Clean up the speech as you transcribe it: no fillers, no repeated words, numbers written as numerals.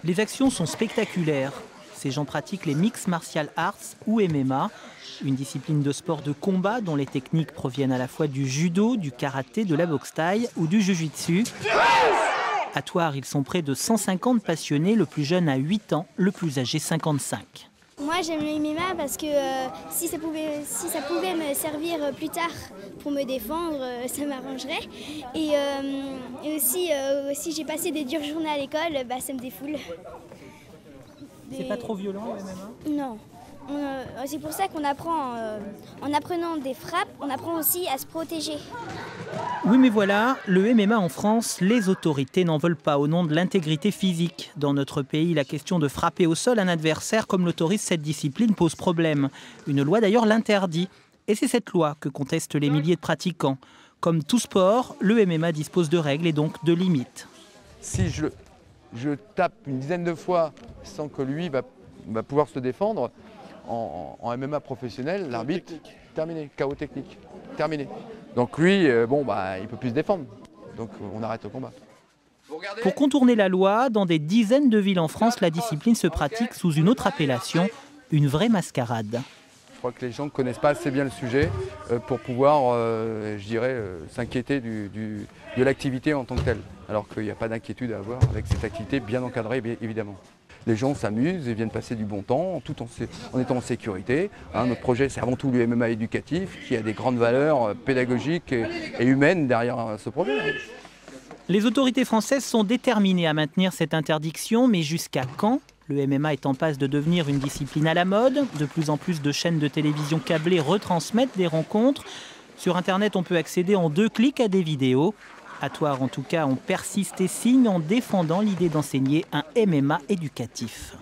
Les actions sont spectaculaires. Ces gens pratiquent les Mixed Martial Arts ou MMA, une discipline de sport de combat dont les techniques proviennent à la fois du judo, du karaté, de la boxe thaï ou du jujitsu. À Thouars, ils sont près de 150 passionnés, le plus jeune a 8 ans, le plus âgé 55. Moi j'aime le MMA parce que si ça pouvait me servir plus tard pour me défendre, ça m'arrangerait. Et aussi j'ai passé des dures journées à l'école, ça me défoule. C'est pas trop violent le MMA ? Non. C'est pour ça qu'on apprend, en apprenant des frappes, on apprend aussi à se protéger. Oui, mais voilà, le MMA en France, les autorités n'en veulent pas au nom de l'intégrité physique. Dans notre pays, la question de frapper au sol un adversaire comme l'autorise cette discipline pose problème. Une loi d'ailleurs l'interdit. Et c'est cette loi que contestent les milliers de pratiquants. Comme tout sport, le MMA dispose de règles et donc de limites. Si je tape une dizaine de fois sans que lui va pouvoir se défendre, en MMA professionnel, l'arbitre, terminé, KO technique, terminé. Donc lui, il ne peut plus se défendre. Donc on arrête le combat. Pour contourner la loi, dans des dizaines de villes en France, la discipline se pratique sous une autre appellation, une vraie mascarade. Je crois que les gens ne connaissent pas assez bien le sujet pour pouvoir, s'inquiéter de l'activité en tant que telle. Alors qu'il n'y a pas d'inquiétude à avoir avec cette activité bien encadrée, évidemment. Les gens s'amusent et viennent passer du bon temps, tout en étant en sécurité. Notre projet, c'est avant tout le MMA éducatif, qui a des grandes valeurs pédagogiques et humaines derrière ce projet. Les autorités françaises sont déterminées à maintenir cette interdiction, mais jusqu'à quand ? Le MMA est en passe de devenir une discipline à la mode. De plus en plus de chaînes de télévision câblées retransmettent des rencontres. Sur Internet, on peut accéder en 2 clics à des vidéos. À Thouars, en tout cas, on persiste et signe en défendant l'idée d'enseigner un MMA éducatif.